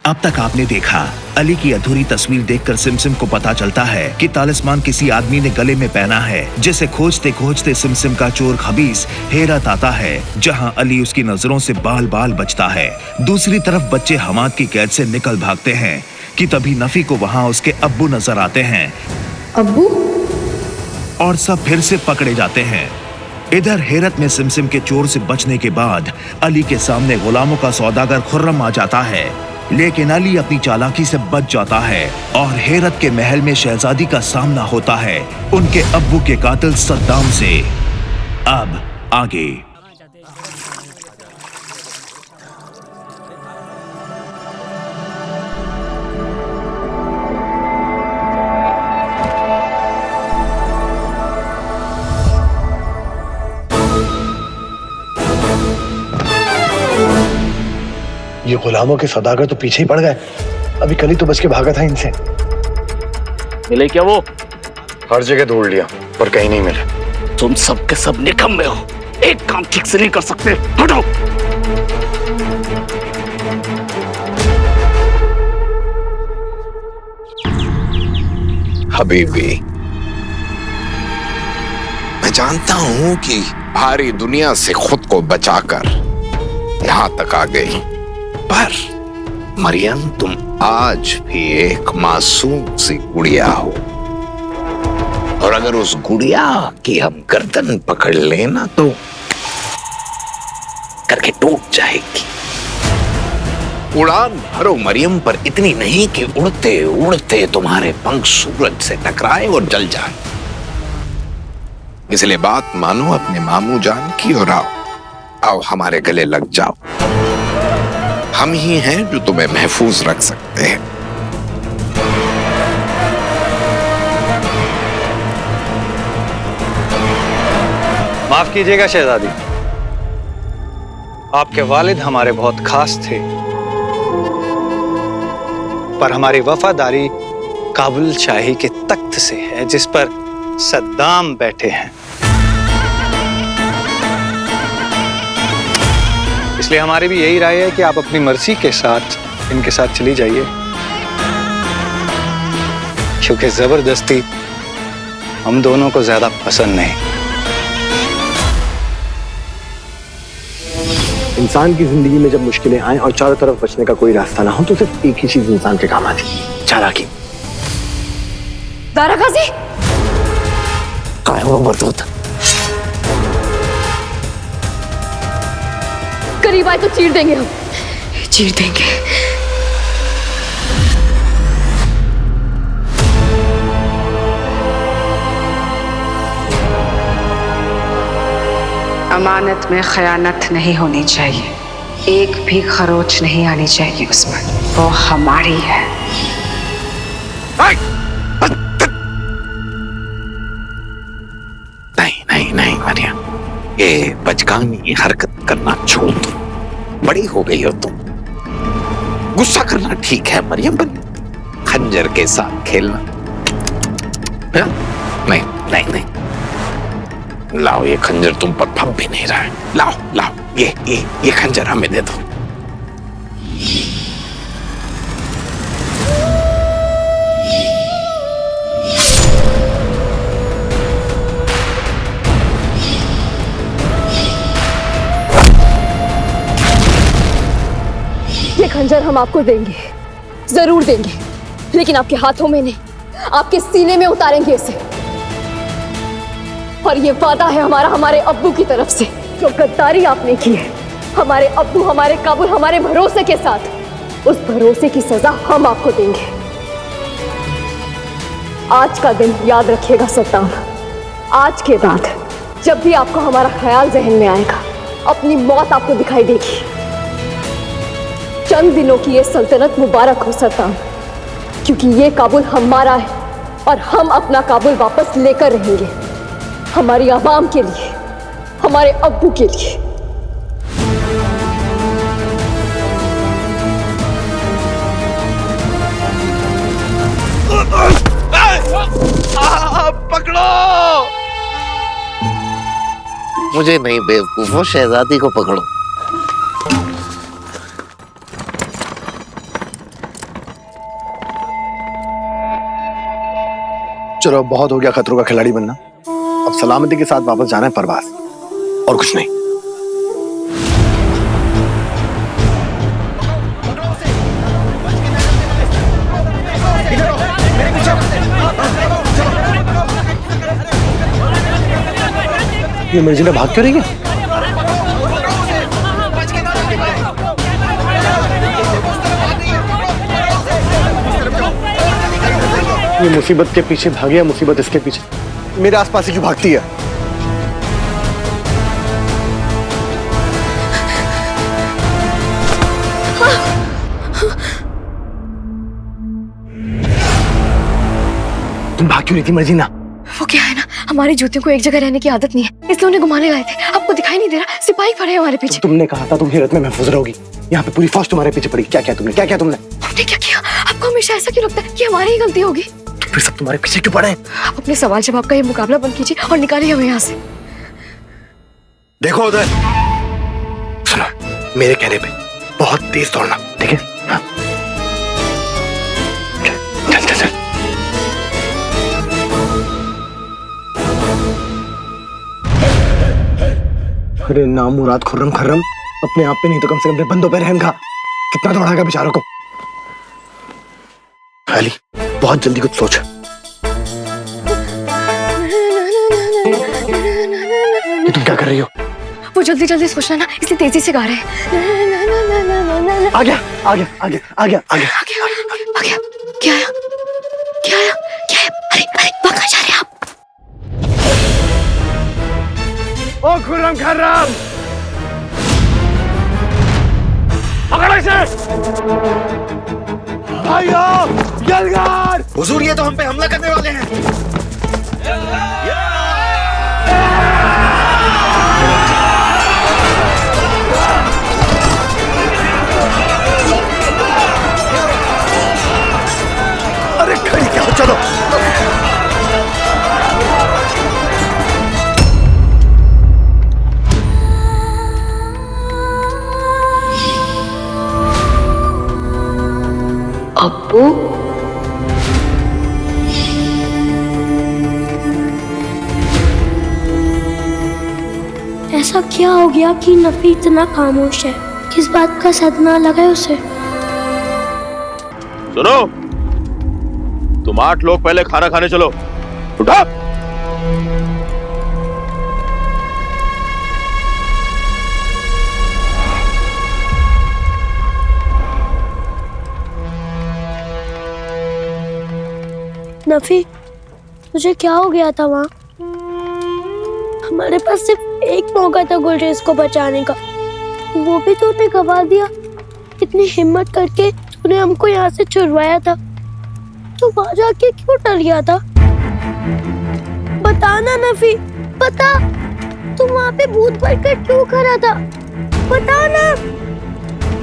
अब तक आपने देखा, अली की अधूरी तस्वीर देखकर सिमसिम को पता चलता है कि तालिस्मान किसी आदमी ने गले में पहना है, जिसे खोजते खोजते सिमसिम का चोर खबीस हेरत आता है, जहां अली उसकी नजरों से बाल बाल बचता है। दूसरी तरफ बच्चे हमाद की कैद से निकल भागते हैं कि तभी नफी को वहां उसके अब्बू नजर आते हैं। अब्बू? और सब फिर से पकड़े जाते हैं। इधर हेरत में सिमसिम के चोर से बचने के बाद अली के सामने गुलामों का सौदागर खुर्रम आ जाता है, लेकिन अली अपनी चालाकी से बच जाता है और हेरत के महल में शहजादी का सामना होता है उनके अब्बू के कातिल सद्दाम से। अब आगे। ये गुलामों के सौदागर तो पीछे ही पड़ गए। अभी कल ही तो बच के भागा था इनसे। मिले क्या वो? हर जगह ढूंढ लिया पर कहीं नहीं मिले। तुम सब के सब निकम्मे हो, एक काम ठीक से नहीं कर सकते। हटो। हबीबी, मैं जानता हूं कि भारी दुनिया से खुद को बचाकर यहां तक आ गई, पर मरियम तुम आज भी एक मासूम सी गुड़िया हो, और अगर उस गुड़िया की हम गर्दन पकड़ लेना तो करके टूट जाएगी। उड़ान भरो मरियम पर, इतनी नहीं कि उड़ते उड़ते तुम्हारे पंख सूरज से टकराए और जल जाए। इसलिए बात मानो अपने मामू जान की और आओ हमारे गले लग जाओ। हम ही हैं जो तुम्हें महफूज रख सकते हैं। माफ कीजिएगा शहजादी, आपके वालिद हमारे बहुत खास थे, पर हमारी वफादारी काबुल शाही के तख्त से है जिस पर सद्दाम बैठे हैं। इसलिए हमारी भी यही राय है कि आप अपनी मर्जी के साथ इनके साथ चली जाइए, क्योंकि जबरदस्ती हम दोनों को ज्यादा पसंद नहीं। इंसान की जिंदगी में जब मुश्किलें आए और चारों तरफ बचने का कोई रास्ता ना हो तो सिर्फ एक ही चीज इंसान के काम आती है, चालाकी। दारा गाजी, कहाँ है वो मरदूद? करीब आए तो चीर देंगे हम, चीर देंगे। अमानत में खयानत नहीं होनी चाहिए, एक भी खरोच नहीं आनी चाहिए उस पर, वो हमारी है। नहीं मरियम, ये बचकानी हरकत करना छोड़ दो। बड़ी हो गई हो तुम। गुस्सा करना ठीक है मरियम, पर खंजर के साथ खेलना नहीं नहीं नहीं। लाओ ये खंजर, तुम पर फब भी नहीं रहा है। लाओ लाओ ये खंजर हमें दे दो। ये खंजर हम आपको देंगे, जरूर देंगे, लेकिन आपके हाथों में नहीं, आपके सीने में उतारेंगे इसे। और ये वादा है हमारा हमारे अब्बू की तरफ से। जो गद्दारी आपने की है हमारे अब्बू, हमारे काबुल, हमारे भरोसे के साथ, उस भरोसे की सजा हम आपको देंगे। आज का दिन याद रखिएगा सद्दाम। आज के बाद जब भी आपको हमारा ख्याल जहन में आएगा, अपनी मौत आपको दिखाई देगी। चंद दिनों की ये सल्तनत मुबारक हो सद्दाम, क्योंकि ये काबुल हमारा है और हम अपना काबुल वापस लेकर रहेंगे, हमारी आवाम के लिए, हमारे अब्बू के लिए। पकड़ो मुझे नहीं बेवकूफो, शहजादी को पकड़ो। चलो बहुत हो गया खतरों का खिलाड़ी बनना, अब सलामती के साथ वापस जाना है परवास, और कुछ नहीं। ये मर्जिना भाग क्यों रही है? ये मुसीबत के पीछे भागे या मुसीबत इसके पीछे? मेरे आसपास ही क्यों भागती है? तुम भाग क्यों रही थी मर्जिना? वो क्या है ना, हमारी जूतियों को एक जगह रहने की आदत नहीं है, इसलिए उन्हें घुमाने लाए थे। आपको दिखाई नहीं दे रहा, सिपाही खड़े हैं हमारे पीछे। तुमने कहा था तुम हेरत में महफूज रहोगी, यहाँ पे पूरी फौज तुम्हारे पीछे पड़ी। क्या किया तुमने? क्या किया तुमने? हमने क्या किया? आपको हमेशा ऐसा क्यों लगता है कि हमारी ही गलती होगी? तो फिर सब तुम्हारे पीछे क्यों पड़े? आप अपने सवाल जवाब का ये मुकाबला बंद कीजिए और निकालिए हमें यहाँ से। देखो उधर, सुनो मेरे कहने पे बहुत तेज दौड़ना, ठीक है? हाँ। चल चल चल। अरे नाम मुराद खुर्रम खर्रम, अपने आप पे नहीं तो कम से कम अपने बंदों पे रहम खा। कितना दौड़ाएगा बेचारों को? खाली बहुत जल्दी कुछ सोच। ये तुम क्या कर रही हो? वो जल्दी जल्दी सोचना ना, इसलिए तेजी से गा रहे हैं। आ गया आ गया आ गया आ गया आ गया आ गया। क्या आया? क्या आया? क्या है? अरे अरे वहाँ कहाँ जा रहे हैं आप? ओ खुर्रम खर्रम, पकड़ो इसे! भाइयों, यलगार! हुजूर, ये तो हम पे हमला करने वाले हैं। अरे खड़ी क्या हो, चलो। अब्बू, ऐसा क्या हो गया कि नफी इतना खामोश है? किस बात का सदमा लगा है उसे? सुनो, तुम 8 लोग पहले खाना खाने चलो। उठा। नफी, तुझे क्या हो गया था वहाँ? हमारे पास सिर्फ एक मौका था गुलरेज को बचाने का, वो भी तूने गवा दिया। इतनी हिम्मत करके तूने हमको यहाँ से छुड़वाया था, तो वहाँ जाके क्यों डर गया था? बता ना नफी, बता, तू वहाँ पे भूत बनकर क्यों खड़ा था? बता ना।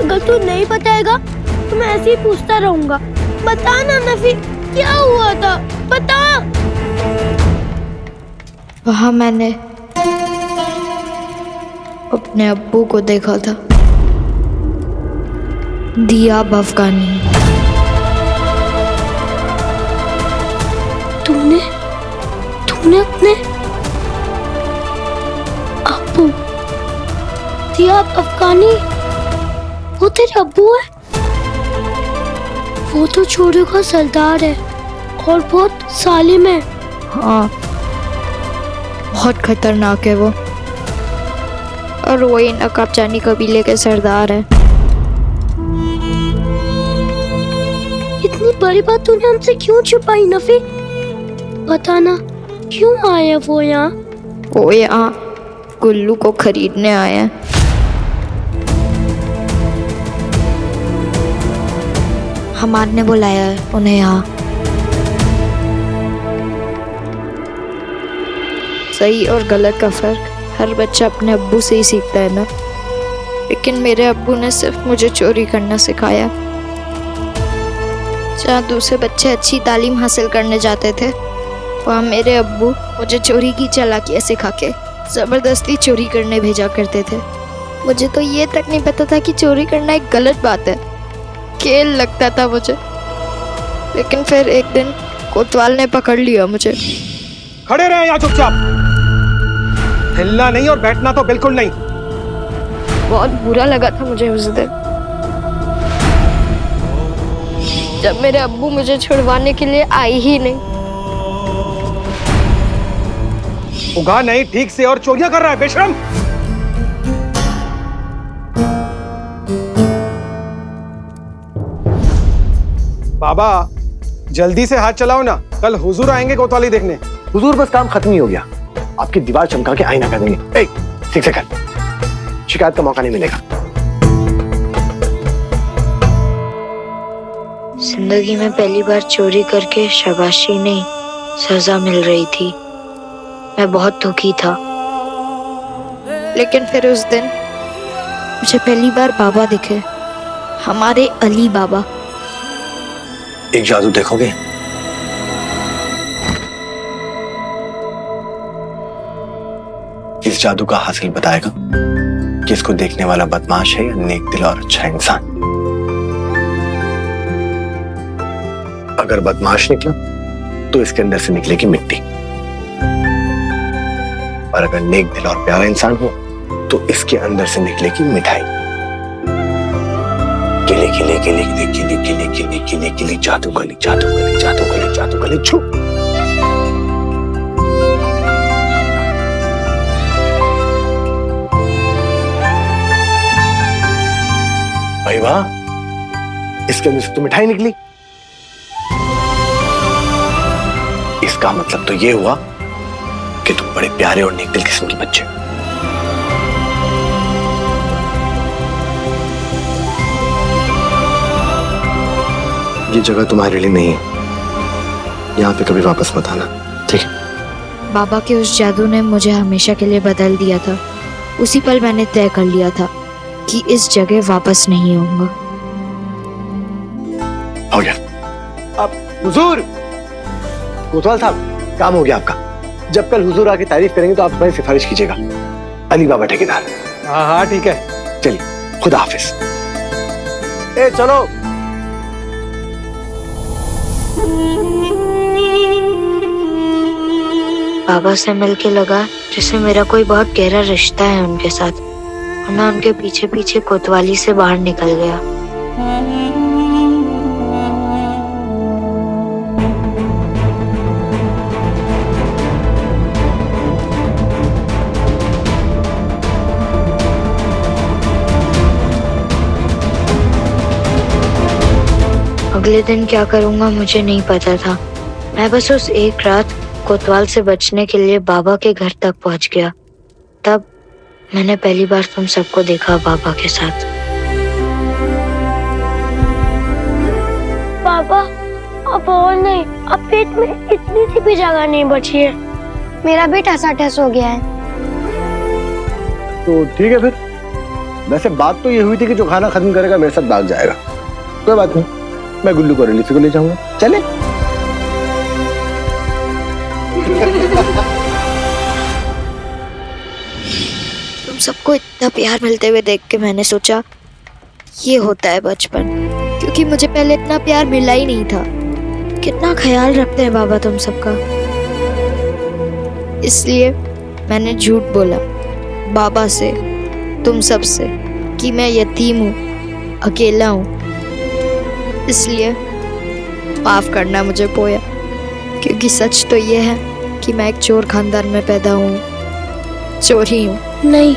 अगर तू नहीं बताएगा तो मैं ऐसे ही पूछता रहूंगा। बता ना नफी, क्या हुआ था? बता। वहाँ मैंने अपने अब्बू को देखा था, दियाब अफगानी। तुमने अपने अब्बू, दियाब अफगानी, वो तेरे अब्बू है? वो तो छोरों का सरदार है और बहुत सालिम है। हाँ, बहुत खतरनाक है वो, और वही नकाबजानी कबीले के सरदार है। इतनी बड़ी बात तूने हमसे क्यों छुपाई नफी? बताना, क्यों आया वो यहाँ? वो यहाँ गुल्लू को खरीदने आए हैं। हमार ने बुलाया है उन्हें यहाँ। सही और गलत का फर्क हर बच्चा अपने अब्बू से ही सीखता है ना, लेकिन मेरे अब्बू ने सिर्फ मुझे चोरी करना सिखाया। जहाँ दूसरे बच्चे अच्छी तालीम हासिल करने जाते थे, वहाँ मेरे अब्बू मुझे चोरी की चालाकियाँ सिखा के ज़बरदस्ती चोरी करने भेजा करते थे। मुझे तो ये तक नहीं पता था कि चोरी करना एक गलत बात है, खेल लगता था मुझे। लेकिन फिर एक दिन कोतवाल ने पकड़ लिया मुझे। खड़े रहे यहाँ चुपचाप, हिलना नहीं और बैठना तो बिल्कुल नहीं। बहुत बुरा लगा था मुझे उस दिन, जब मेरे अब्बू मुझे छुड़वाने के लिए आई ही नहीं। उगा नहीं ठीक से और चोरियां कर रहा है बेशरम। बाबा जल्दी से हाथ चलाओ ना, कल हुजूर आएंगे कोतवाली देखने। हुजूर बस काम खत्म ही हो गया, आपकी दीवार चमका के आईना कर देंगे। ए, ठीक से कर, शिकायत का मौका नहीं मिलेगा। जिंदगी में पहली बार चोरी करके शाबाशी नहीं सजा मिल रही थी। मैं बहुत दुखी था, लेकिन फिर उस दिन मुझे पहली बार बाबा दिखे, हमारे अली बाबा। एक जादू देखोगे? इस जादू का हासिल बताएगा कि इसको देखने वाला बदमाश है या नेक दिल और अच्छा इंसान। अगर बदमाश निकला तो इसके अंदर से निकलेगी मिट्टी, और अगर नेक दिल और प्यारा इंसान हो तो इसके अंदर से निकलेगी मिठाई। किले किले किले किले किले किले किले किले किले जादू गली जादू गली जादू गली जादू गली छू। भाई वाह, इसके अंदर से तो मिठाई निकली। इसका मतलब तो ये हुआ कि तुम बड़े प्यारे और नेक दिल किस्म के बच्चे। ये जगह तुम्हारे लिए नहीं है, यहाँ पे कभी वापस मत आना, ठीक है? बाबा के उस जादू ने मुझे हमेशा के लिए बदल दिया था। उसी पल मैंने तय कर लिया था कि इस जगह वापस नहीं आऊंगा। हो गया। अब हुजूर, कोतवाल साहब, काम हो गया आपका। जब कल हुजूर आके तारीफ करेंगे तो आप हमारी सिफारिश कीजिएगा। अली बाबा ठेकेदार। हाँ हाँ ठीक है, चलिए, खुदा हाफिज। ए चलो। बाबा से मिलके लगा जैसे मेरा कोई बहुत गहरा रिश्ता है उनके साथ, वरना उनके पीछे पीछे कोतवाली से बाहर निकल गया। अगले दिन क्या करूंगा मुझे नहीं पता था। मैं बस उस एक रात कोतवाल से बचने के लिए बाबा के घर तक पहुंच गया। तब मैंने पहली बार तुम सबको देखा बाबा के साथ। पापा अब और नहीं, अब पेट में इतनी सी भी जगह नहीं बची है। मेरा भी ठस हो गया है। तो ठीक है फिर, वैसे बात तो ये हुई थी कि जो खाना खत्म करेगा मेरे साथ भाग जाएगा। कोई बात नहीं, मैं गुल्लू को रिलीफ को ले जाऊंगा। चले। तुम सबको इतना प्यार मिलते हुए देख के मैंने सोचा ये होता है बचपन, क्योंकि मुझे पहले इतना प्यार मिला ही नहीं था। कितना ख्याल रखते हैं बाबा तुम सबका। इसलिए मैंने झूठ बोला बाबा से, तुम सब से, कि मैं यतीम हूँ, अकेला हूँ। इसलिए माफ करना मुझे पोया, क्योंकि सच तो ये है कि मैं एक चोर खानदान में पैदा हूँ, चोरी हूँ। नहीं,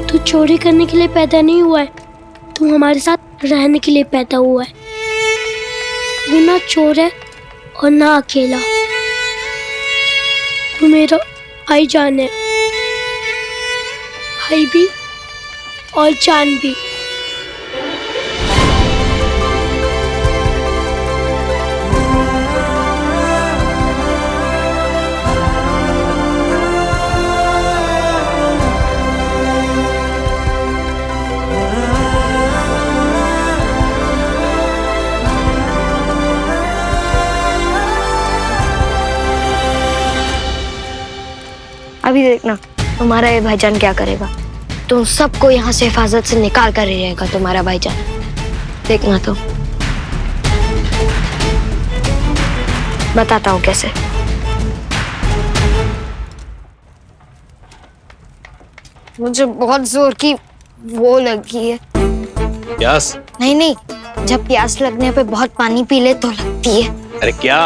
तू चोरी करने के लिए पैदा नहीं हुआ है, तू हमारे साथ रहने के लिए पैदा हुआ है। तू ना चोर है और ना अकेला, तू मेरा भाई जान है, भाई भी और जान भी। अभी देखना तुम्हारा ये भाईजान क्या करेगा। तुम सबको यहाँ से हिफाजत से निकाल कर ही रहेगा तुम्हारा भाईजान, देखना तो। बताता हूँ कैसे। मुझे बहुत जोर की वो लगी है। प्यास? नहीं, जब प्यास लगने पे बहुत पानी पी ले तो लगती है। अरे क्या?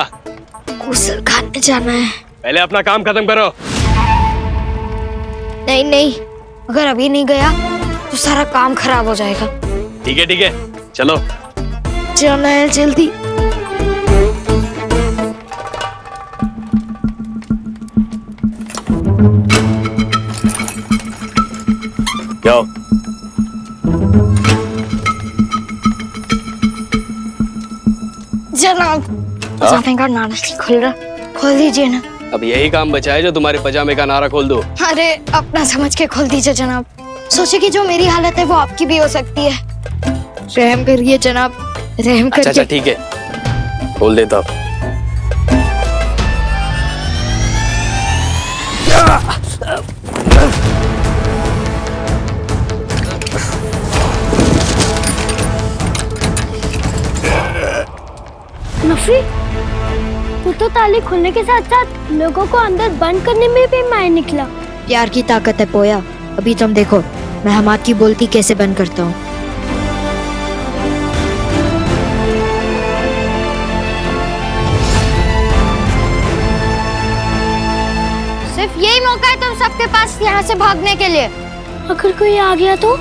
गुसल खाने जाना है। पहले अपना काम खत्म करो। नहीं, अगर अभी नहीं गया तो सारा काम खराब हो जाएगा। ठीक है, चलो। जाना है जल्दी। जाओ। जनाब, पजामे का नारा नहीं खुल रहा, खोल दीजिए ना। अब यही काम बचा है जो तुम्हारे पजामे का नारा खोल दो। अरे अपना समझ के खोल दीजिए जनाब। सोचे कि जो मेरी हालत है वो आपकी भी हो सकती है। रहम करिए जनाब, रहम करिए। अच्छा ठीक है, खोल देता हूँ। नफरी, तू तो ताले खुलने के साथ साथ लोगों को अंदर बंद करने में भी माहिर निकला। प्यार की ताकत है पोया। अभी तुम देखो मैं हमाद की बोलती कैसे बंद करता हूँ। सिर्फ यही मौका है तुम सबके पास यहाँ से भागने के लिए। अगर कोई आ गया तो?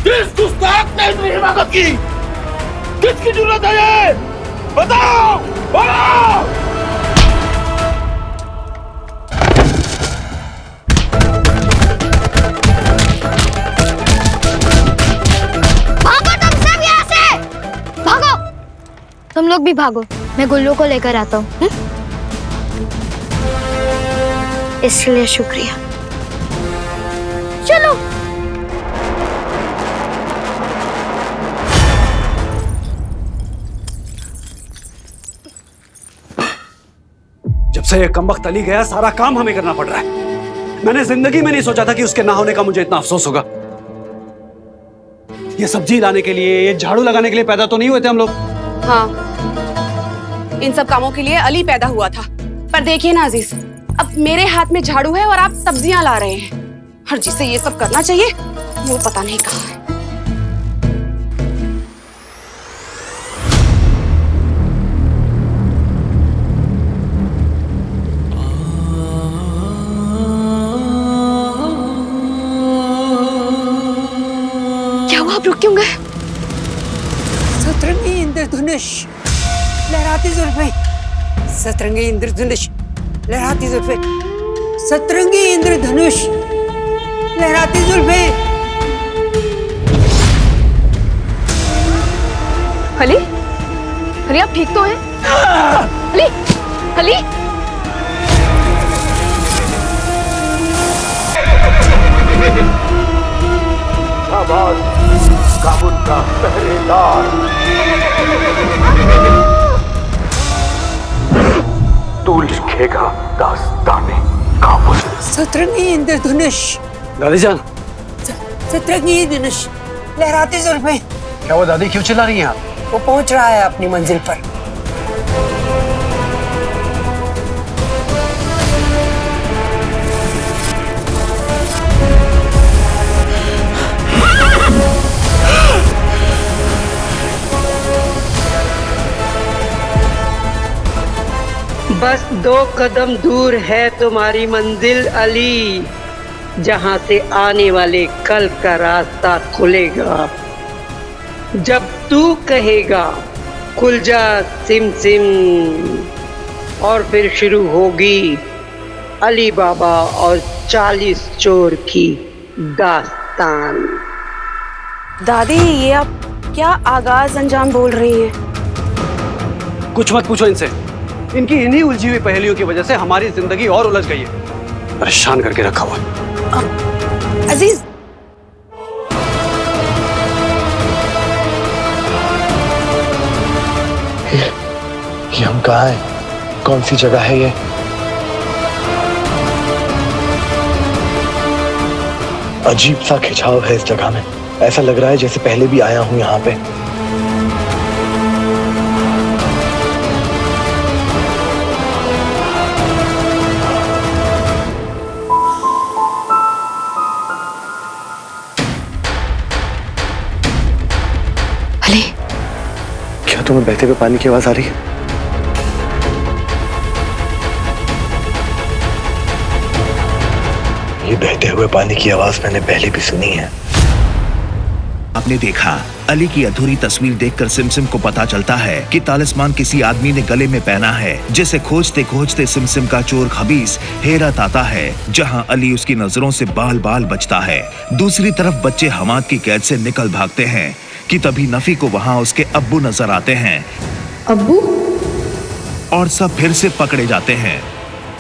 किस गुस्ताख ने इतनी हिमाकत की? किसकी जरूरत है ये? बताओ, बताओ! भागो तुम सब यहाँ से! भागो! तुम लोग भी भागो, मैं गुल्लू को लेकर आता हूँ। इसलिए शुक्रिया। चलो। जब से ये कमबख्त अली गया सारा काम हमें करना पड़ रहा है। मैंने जिंदगी में नहीं सोचा था कि उसके ना होने का मुझे इतना अफसोस होगा। ये सब्जी लाने के लिए, ये झाड़ू लगाने के लिए पैदा तो नहीं हुए थे हम लोग। हाँ, इन सब कामों के लिए अली पैदा हुआ था। पर देखिए ना अजीज, अब मेरे हाथ में झाड़ू है और आप सब्जियां ला रहे हैं। और जिसे ये सब करना चाहिए वो पता नहीं कहाँ है। क्या हुआ, आप रुक क्यों गए? सतरंगी इंद्रधनुष लहराती जुल्फें, सतरंगी इंद्रधनुष लहराती जुल्फें, सतरंगी इंद्रधनुष लहराती जुल्फें। अली, अली आप ठीक तो हैं? अली, अली, काबुल का पहरेदार तू लिखेगा दास्ताने काबुल। सतरंगी इंद्रधनुष। दादी जान, सतरंगी इंद्रधनुष लहराती जुल्फें। क्या वो दादी क्यों चिल्ला रही हैं आप? वो पहुंच रहा है अपनी मंजिल पर। बस 2 कदम दूर है तुम्हारी मंजिल अली, जहां से आने वाले कल का रास्ता खुलेगा। जब तू कहेगा खुल जा सिम सिम, और फिर शुरू होगी अली बाबा और 40 चोर की दास्तान। दादी ये आप क्या आगाज अंजाम बोल रही हैं? कुछ मत पूछो इनसे। इनकी इन्हीं उलझी हुई पहेलियों की वजह से हमारी जिंदगी और उलझ गई है। परेशान करके रखा हुआ। अजीज, ये हम कहाँ हैं? कौन सी जगह है ये? अजीब सा खिंचाव है इस जगह में। ऐसा लग रहा है जैसे पहले भी आया हूं यहाँ पे। अली, क्या तुम्हें बहते हुए पानी की आवाज आ रही है? ये बहते हुए पानी की आवाज मैंने पहले भी सुनी है। आपने देखा, अली की अधूरी तस्वीर देखकर सिमसिम को पता चलता है कि तालिस्मान किसी आदमी ने गले में पहना है, जिसे खोजते खोजते सिमसिम का चोर खबीस हेरत आता है, जहां अली उसकी नजरों से बाल बाल बचता है। दूसरी तरफ बच्चे हमाद की कैद से निकल भागते हैं कि तभी नफी को वहां उसके अब्बू नजर आते हैं। अब्बू? और सब फिर से पकड़े जाते हैं।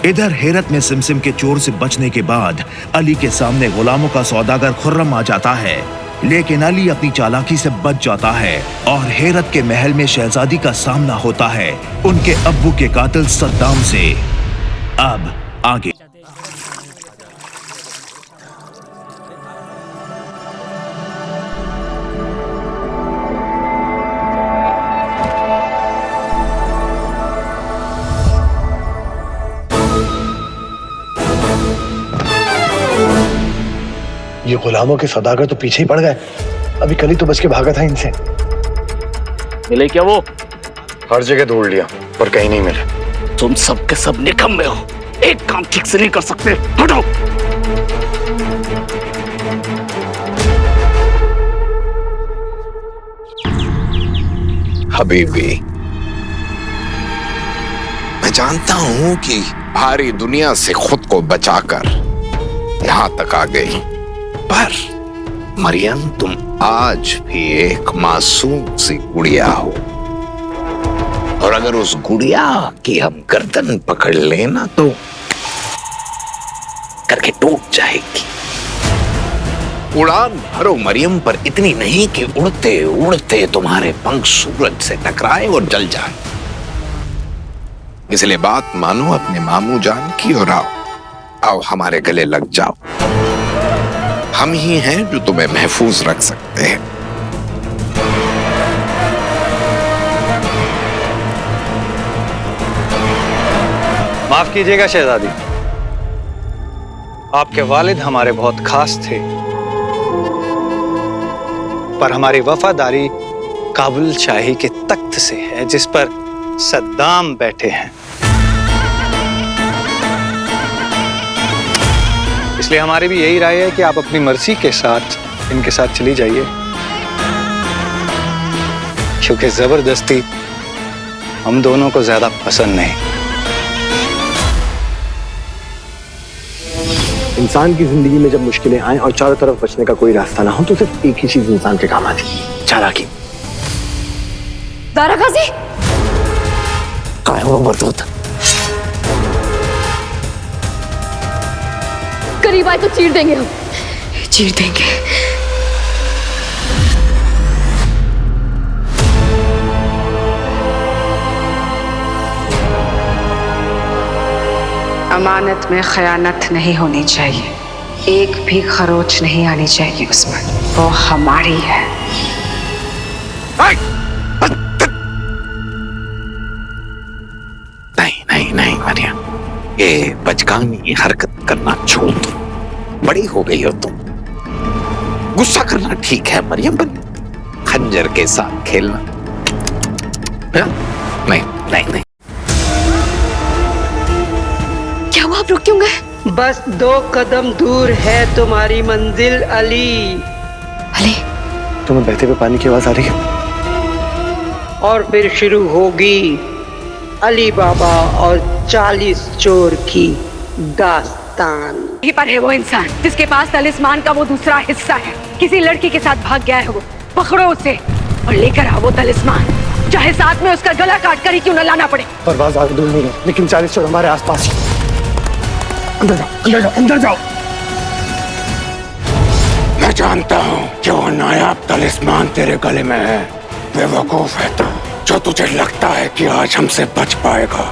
इधर हेरत में सिमसिम के चोर से बचने के बाद अली के सामने गुलामों का सौदागर खुर्रम आ जाता है, लेकिन अली अपनी चालाकी से बच जाता है और हेरत के महल में शहजादी का सामना होता है उनके अब्बू के कातिल सद्दाम से। अब आगे। ये गुलामों के सौदागर तो पीछे ही पड़ गए। अभी कल ही तो बच के भागा था इनसे। मिले क्या वो? हर जगह ढूंढ लिया पर कहीं नहीं मिले। तुम सब के सब निकम्मे हो, एक काम ठीक से नहीं कर सकते। हटो। हबीबी, मैं जानता हूं कि भारी दुनिया से खुद को बचाकर यहां तक आ गई, पर मरियम तुम आज भी एक मासूम सी गुड़िया हो, और अगर उस गुड़िया की हम गर्दन पकड़ लेना तो करके टूट जाएगी। उड़ान भरो मरियम पर, इतनी नहीं कि उड़ते उड़ते तुम्हारे पंख सूरज से टकराए और जल जाए। इसलिए बात मानो अपने मामू जान की और आओ हमारे गले लग जाओ। हम ही हैं जो तुम्हें महफूज रख सकते हैं। माफ कीजिएगा शहजादी, आपके वालिद हमारे बहुत खास थे, पर हमारी वफादारी काबुल शाही के तख्त से है जिस पर सद्दाम बैठे हैं। इसलिए हमारी भी यही राय है कि आप अपनी मर्जी के साथ इनके साथ चली जाइए, क्योंकि जबरदस्ती हम दोनों को ज्यादा पसंद नहीं। इंसान की जिंदगी में जब मुश्किलें आए और चारों तरफ बचने का कोई रास्ता ना हो तो सिर्फ एक ही चीज इंसान के काम आती है, चालाकी। दारा गाजी, काय वो मरदूद, करीब आए तो चीर देंगे हम। चीर देंगे। अमानत में खयानत नहीं होनी चाहिए, एक भी खरोच नहीं आनी चाहिए उस पर, वो हमारी है। नहीं मरियम, ये बचकानी हरकत करना छोड़ दो। बड़ी हो गई हो तुम। गुस्सा करना ठीक है मरियम, खंजर के साथ खेलना नहीं। क्या हुआ, आप रुक क्यों गए? बस 2 कदम दूर है तुम्हारी मंजिल अली। अली, तुम्हें बहते हुए पानी की आवाज आ रही है? और फिर शुरू होगी अली बाबा और 40 चोर की दास्तान। यहीं पर है वो इंसान जिसके पास तलिस्मान का वो दूसरा हिस्सा है। किसी लड़की के साथ भाग गया है वो, पकड़ो उसे और लेकर आओ वो तलिस्मान, चाहे साथ में उसका गला काट कर ही क्यों न लाना पड़े। परवाज़ आगे दूर नहीं है, लेकिन 40 चोर हमारे आसपास ही। अंदर जाओ, अंदर जाओ, अंदर जाओ। मैं जानता हूँ कि वो नायाब तलिस्मान तेरे गले में है। बेवकूफ है तू, जो तुझे लगता है कि आज हमसे बच पाएगा।